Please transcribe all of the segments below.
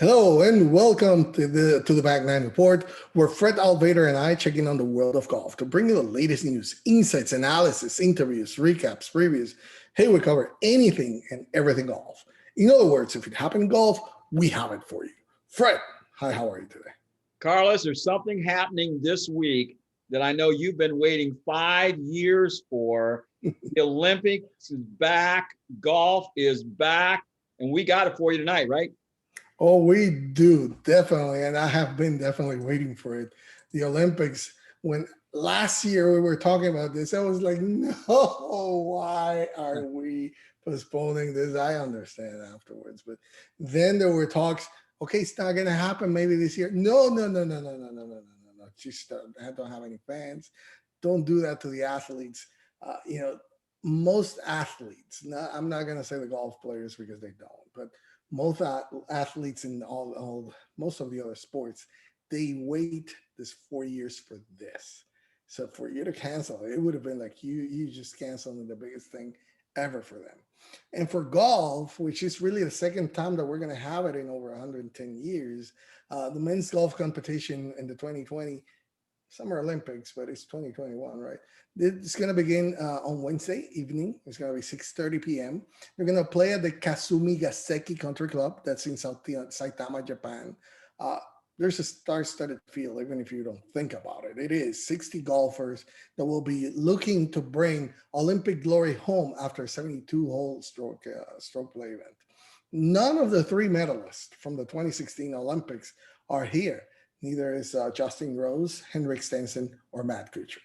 Hello and welcome to the Back Nine Report, where Fred Altvater and I check in on the world of golf to bring you the latest news, insights, analysis, interviews, recaps, previews. Hey, we cover anything and everything golf. In other words, if it happened in golf, we have it for you. Fred, hi, how are you today? Carlos, there's something happening this week that I know you've been waiting 5 years for. The Olympics is back, golf is back, and we got it for you tonight, right? Oh, we do, definitely. And I have been definitely waiting for it. The Olympics, when last year we were talking about this, I was like, no, why are we postponing this? I understand afterwards. But then there were talks, okay, it's not going to happen maybe this year. No, no, no, no, no, no, no, no, no, no, no. Just I don't have any fans. Don't do that to the athletes. Most athletes, I'm not going to say the golf players because they don't, but most athletes in most of the other sports, they wait this 4 years for this. So for you to cancel, it would have been like you just canceling the biggest thing ever for them. And for golf, which is really the second time that we're going to have it in over 110 years, the men's golf competition in the 2020 Summer Olympics, but it's 2021, right? It's going to begin on Wednesday evening. It's going to be 6:30 p.m. They're going to play at the Kasumigaseki Country Club. That's in Saitama, Japan. There's a star-studded field, even if you don't think about it. It is 60 golfers that will be looking to bring Olympic glory home after a 72-hole stroke play event. None of the three medalists from the 2016 Olympics are here. Neither is Justin Rose, Henrik Stenson, or Matt Kuchar.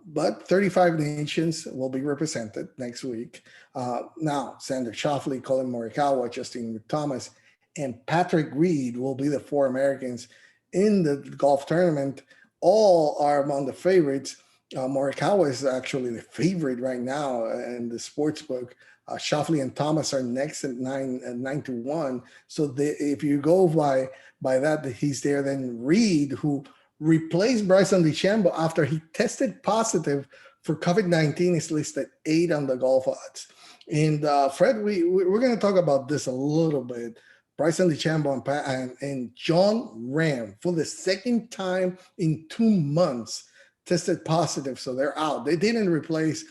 But 35 nations will be represented next week. Now, Xander Schauffele, Colin Morikawa, Justin Thomas, and Patrick Reed will be the four Americans in the golf tournament. All are among the favorites. Morikawa is actually the favorite right now in the sports book. Schauffele and Thomas are next at 9-1. So if you go by that he's there, then Reed, who replaced Bryson DeChambeau after he tested positive for COVID-19, is listed 8 on the golf odds. And Fred, we're going to talk about this a little bit. Bryson DeChambeau and Jon Rahm, for the second time in 2 months, tested positive, so they're out. They didn't replace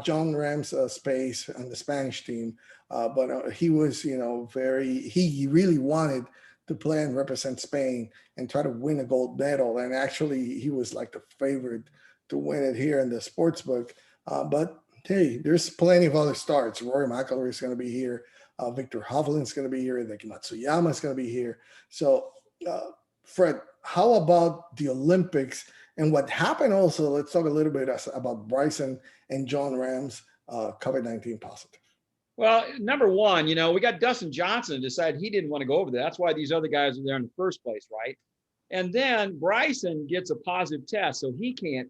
Jon Rahm's space on the Spanish team, but he was, he really wanted to play and represent Spain and try to win a gold medal. And actually, he was like the favorite to win it here in the sports book. But hey, there's plenty of other starts. Rory McIlroy is going to be here. Victor Hovland is going to be here. Hideki Matsuyama is going to be here. So, Fred, how about the Olympics and what happened also? Let's talk a little bit about Bryson and Jon Rahm's COVID-19 positive. Well, number one, we got Dustin Johnson decided he didn't want to go over there. That's why these other guys are there in the first place, right? And then Bryson gets a positive test, so he can't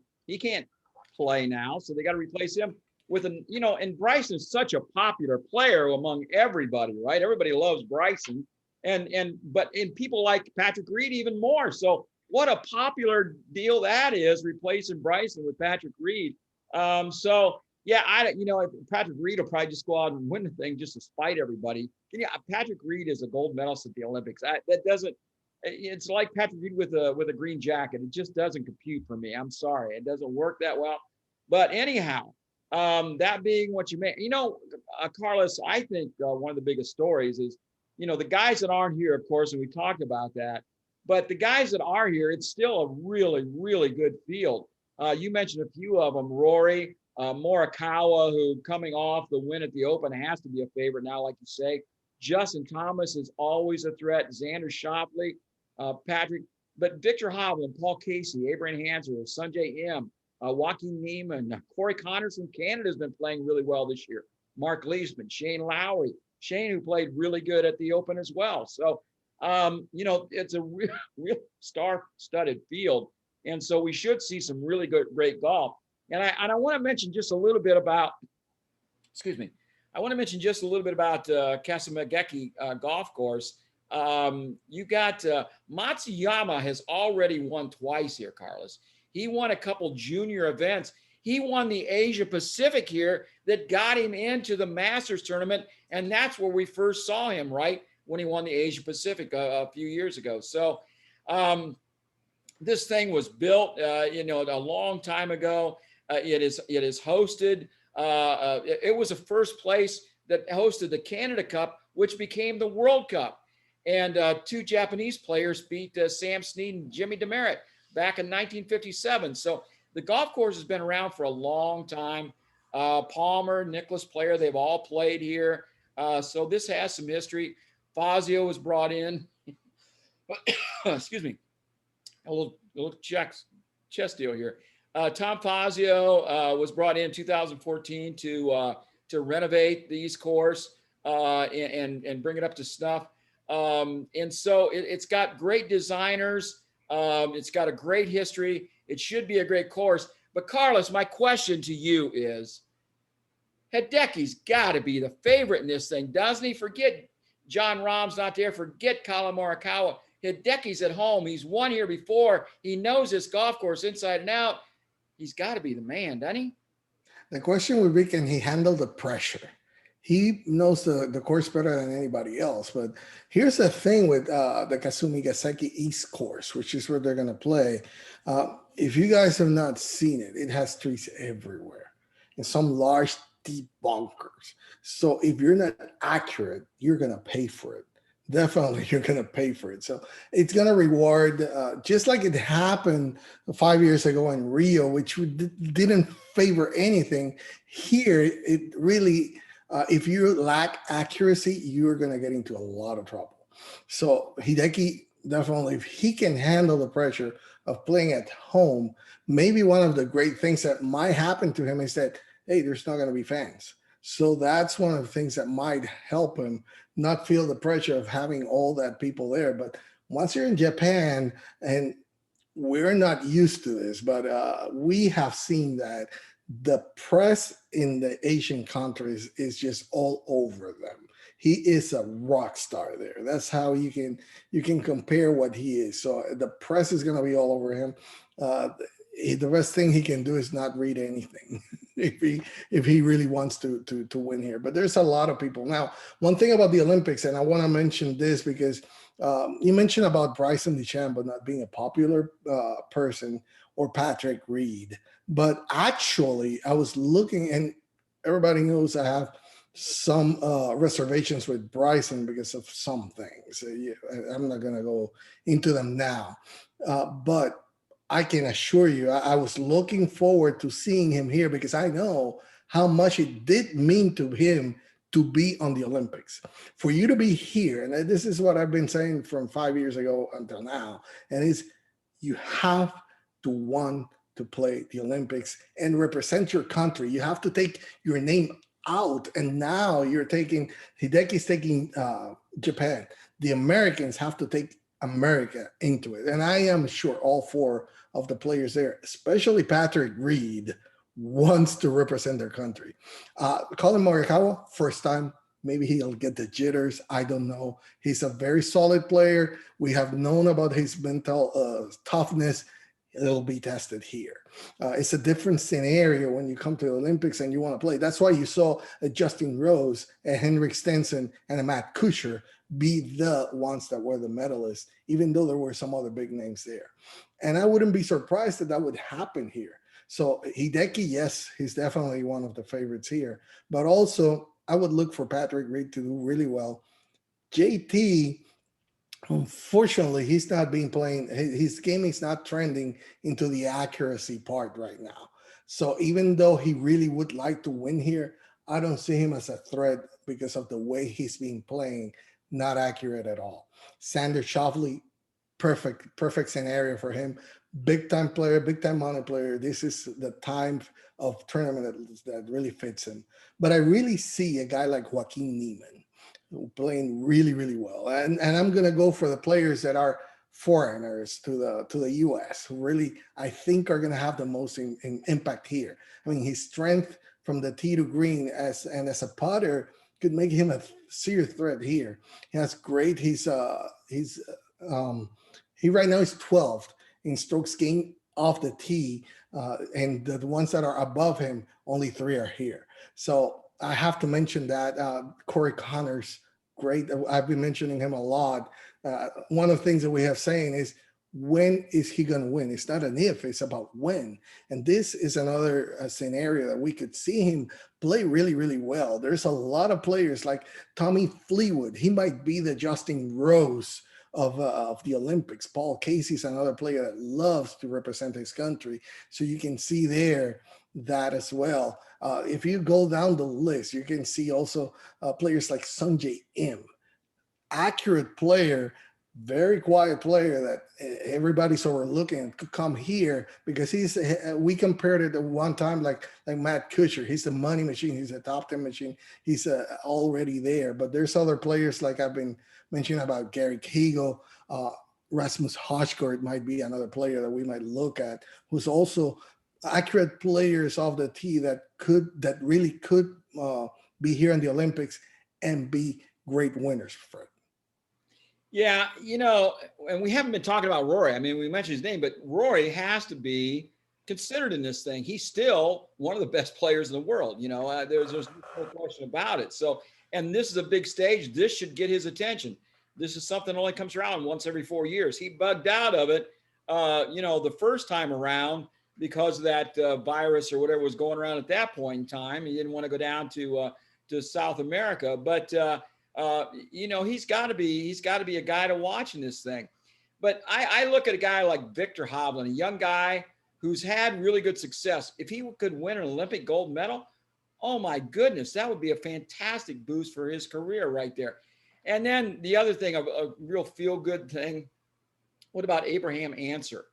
play now. So they got to replace him with and Bryson's such a popular player among everybody, right? Everybody loves Bryson. But people like Patrick Reed even more. So what a popular deal that is, replacing Bryson with Patrick Reed. Yeah, Patrick Reed will probably just go out and win the thing just to spite everybody. Patrick Reed is a gold medalist at the Olympics. It's like Patrick Reed with a green jacket. It just doesn't compute for me. I'm sorry, it doesn't work that well. But anyhow, that being what you meant, Carlos, I think one of the biggest stories is, the guys that aren't here, of course, and we talked about that. But the guys that are here, it's still a really, really good field. You mentioned a few of them, Rory, Morikawa, who coming off the win at the Open has to be a favorite now, like you say. Justin Thomas is always a threat. Xander Schauffele, Patrick, but Victor Hovland, Paul Casey, Abraham Hanser, Sungjae Im, Joaquin Niemann, Corey Connors from Canada has been playing really well this year. Mark Leishman, Shane Lowry, who played really good at the Open as well. So, it's a real star-studded field. And so we should see some really great golf. And I want to mention just a little bit about, Kasumigaseki golf course. You got Matsuyama has already won twice here, Carlos. He won a couple junior events. He won the Asia Pacific here that got him into the Masters tournament. And that's where we first saw him, right? when he won the Asia Pacific a few years ago. So this thing was built, a long time ago. It is hosted. It was a first place that hosted the Canada Cup, which became the World Cup. And two Japanese players beat Sam Snead and Jimmy Demaret back in 1957. So the golf course has been around for a long time. Palmer, Nicholas Player, they've all played here. So this has some history. Fazio was brought in. Excuse me. A little chest deal here. Tom Fazio was brought in 2014 to renovate the East Course and bring it up to snuff. And so it's got great designers. It's got a great history. It should be a great course. But Carlos, my question to you is, Hideki's got to be the favorite in this thing, doesn't he? Forget John Rahm's not there. Forget Colin Morikawa. Hideki's at home. He's won here before. He knows this golf course inside and out. He's got to be the man, doesn't he? The question would be, can he handle the pressure? He knows the course better than anybody else. But here's the thing with the Kasumigaseki East Course, which is where they're going to play. If you guys have not seen it, it has trees everywhere and some large, deep bunkers. So if you're not accurate, you're going to pay for it. Definitely, you're going to pay for it. So it's going to reward, just like it happened 5 years ago in Rio, which didn't favor anything. Here, it really, if you lack accuracy, you're going to get into a lot of trouble. So Hideki, definitely, if he can handle the pressure of playing at home, maybe one of the great things that might happen to him is that, hey, there's not going to be fans. So that's one of the things that might help him not feel the pressure of having all that people there. But once you're in Japan, and we're not used to this, but we have seen that the press in the Asian countries is just all over them. He is a rock star there. That's how you can compare what he is. So the press is going to be all over him. The best thing he can do is not read anything if he really wants to win here. But there's a lot of people. Now, one thing about the Olympics, and I want to mention this because you mentioned about Bryson DeChambeau not being a popular person, or Patrick Reed. But actually, I was looking, and everybody knows I have some reservations with Bryson because of some things. I'm not going to go into them now. But I can assure you, I was looking forward to seeing him here because I know how much it did mean to him to be on the Olympics. For you to be here, and this is what I've been saying from 5 years ago until now, and it's you have to want to play the Olympics and represent your country. You have to take your name out, and now you're taking, Hideki's taking Japan. The Americans have to take America into it. And I am sure all four of the players there, especially Patrick Reed, wants to represent their country. Colin Morikawa, first time, maybe he'll get the jitters. I don't know. He's a very solid player. We have known about his mental toughness. It'll be tested here. It's a different scenario when you come to the Olympics and you want to play. That's why you saw a Justin Rose, a Henrik Stenson, and a Matt Kuchar be the ones that were the medalists, even though there were some other big names there. And I wouldn't be surprised that would happen here. So Hideki, yes, he's definitely one of the favorites here. But also, I would look for Patrick Reed to do really well. JT, unfortunately, he's not being playing. His game is not trending into the accuracy part right now. So even though he really would like to win here, I don't see him as a threat because of the way he's been playing. Not accurate at all. Xander Schauffele, perfect scenario for him. Big time player, big time money player. This is the time of tournament that really fits him. But I really see a guy like Joaquin Niemann playing really, really well. And I'm going to go for the players that are foreigners to the U.S. who really, I think, are going to have the most impact here. I mean, his strength from the tee to green as a putter could make him a serious threat here. He has great. He right now is 12th in strokes gained off the tee, and the ones that are above him, only 3 are here. So I have to mention that Corey Connors, great. I've been mentioning him a lot. One of the things that we have saying is, when is he going to win? It's not an if, it's about when. And this is another scenario that we could see him play really, really well. There's a lot of players like Tommy Fleetwood. He might be the Justin Rose of the Olympics. Paul Casey's another player that loves to represent his country. So you can see there that as well. If you go down the list, you can see also players like Sungjae Im, accurate player, very quiet player that everybody's overlooking, could come here because we compared it at one time like Matt Kuchar. He's the money machine. He's a top 10 machine. He's already there. But there's other players like I've been mentioning about Gary Kegel, Rasmus Hochgaard might be another player that we might look at, who's also accurate players off the tee that really could be here in the Olympics and be great winners for it. Yeah, and we haven't been talking about Rory. I mean, we mentioned his name, but Rory has to be considered in this thing. He's still one of the best players in the world. There's no question about it. So, and this is a big stage. This should get his attention. This is something that only comes around once every 4 years. He bugged out of it, the first time around because of that virus or whatever was going around at that point in time. He didn't want to go down to South America, but he's got to be a guy to watch in this thing. But I look at a guy like Victor Hovland, a young guy who's had really good success. If he could win an Olympic gold medal, oh my goodness, that would be a fantastic boost for his career right there. And then the other thing, a real feel-good thing, what about Abraham Answer?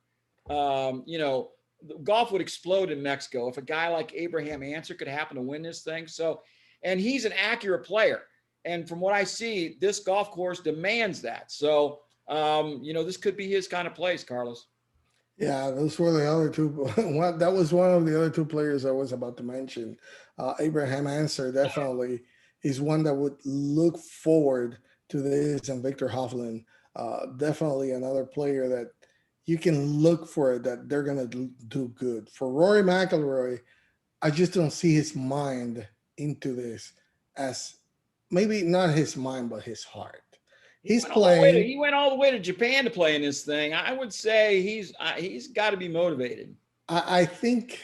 Golf would explode in Mexico if a guy like Abraham Answer could happen to win this thing. So, and he's an accurate player. And from what I see, this golf course demands that. So, this could be his kind of place, Carlos. Yeah, those were the other two. That was one of the other two players I was about to mention. Abraham Answer definitely is one that would look forward to this, and Victor Hovland, definitely another player that you can look for it, that they're going to do good. For Rory McIlroy, I just don't see his mind into this, as maybe not his mind, but his heart. He's playing. He went all the way to Japan to play in this thing. I would say he's got to be motivated. I think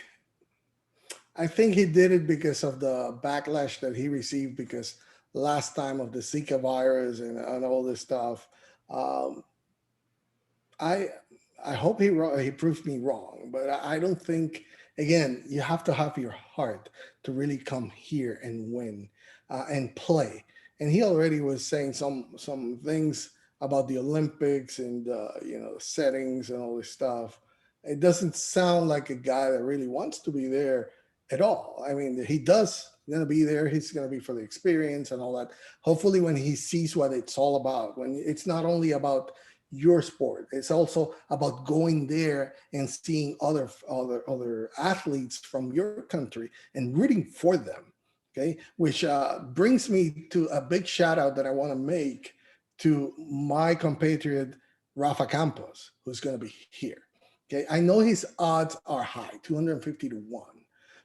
he did it because of the backlash that he received because last time of the Zika virus and all this stuff. I hope he proves me wrong, but I don't think. Again, you have to have your heart to really come here and win and play. And he already was saying some things about the Olympics and settings and all this stuff. It doesn't sound like a guy that really wants to be there at all. I mean, he does going to be there. He's going to be for the experience and all that. Hopefully, when he sees what it's all about, when it's not only about your sport, it's also about going there and seeing other athletes from your country and rooting for them. Okay, which brings me to a big shout out that I want to make to my compatriot Rafa Campos, who's going to be here. Okay, I know his odds are high, 250 to 1,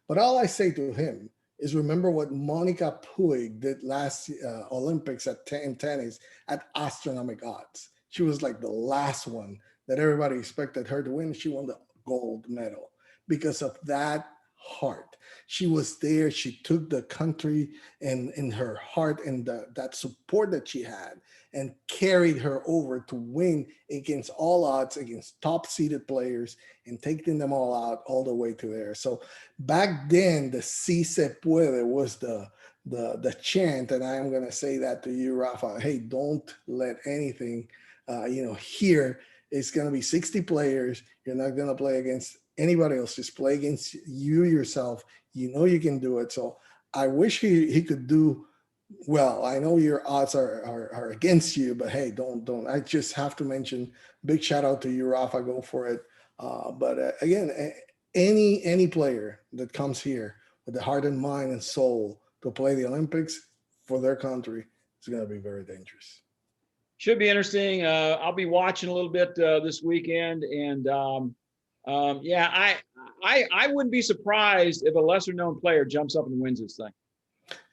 but all I say to him is remember what Monica Puig did last Olympics in tennis at astronomical odds. She was like the last one that everybody expected her to win. She won the gold medal because of that heart. She was there. She took the country and in her heart and that support that she had and carried her over to win against all odds, against top seeded players and taking them all out all the way to there. So back then, the Si Se Puede was the chant. And I am going to say that to you, Rafa. Hey, don't let anything here it's going to be 60 players. You're not going to play against anybody else. Just play against you yourself. You can do it. So I wish he could do well. I know your odds are against you, but hey, don't. I just have to mention, big shout out to you, Rafa. Go for it. But again, any player that comes here with the heart and mind and soul to play the Olympics for their country is going to be very dangerous. Should be interesting. I'll be watching a little bit this weekend, and I wouldn't be surprised if a lesser known player jumps up and wins this thing.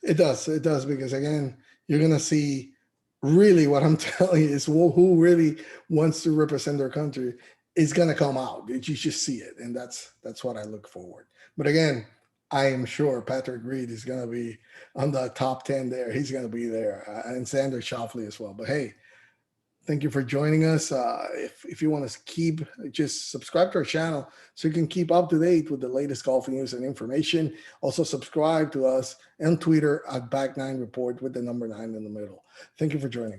It does because again, you're gonna see really what I'm telling you is who really wants to represent their country is going to come out. You just see it. And that's what I look forward. But again, I am sure Patrick Reed is going to be on the top 10 there. He's going to be there, and Xander Schauffele as well. But hey, thank you for joining us. If you want to keep, just subscribe to our channel so you can keep up to date with the latest golf news and information. Also subscribe to us on Twitter at Back9 Report with the number 9 in the middle. Thank you for joining.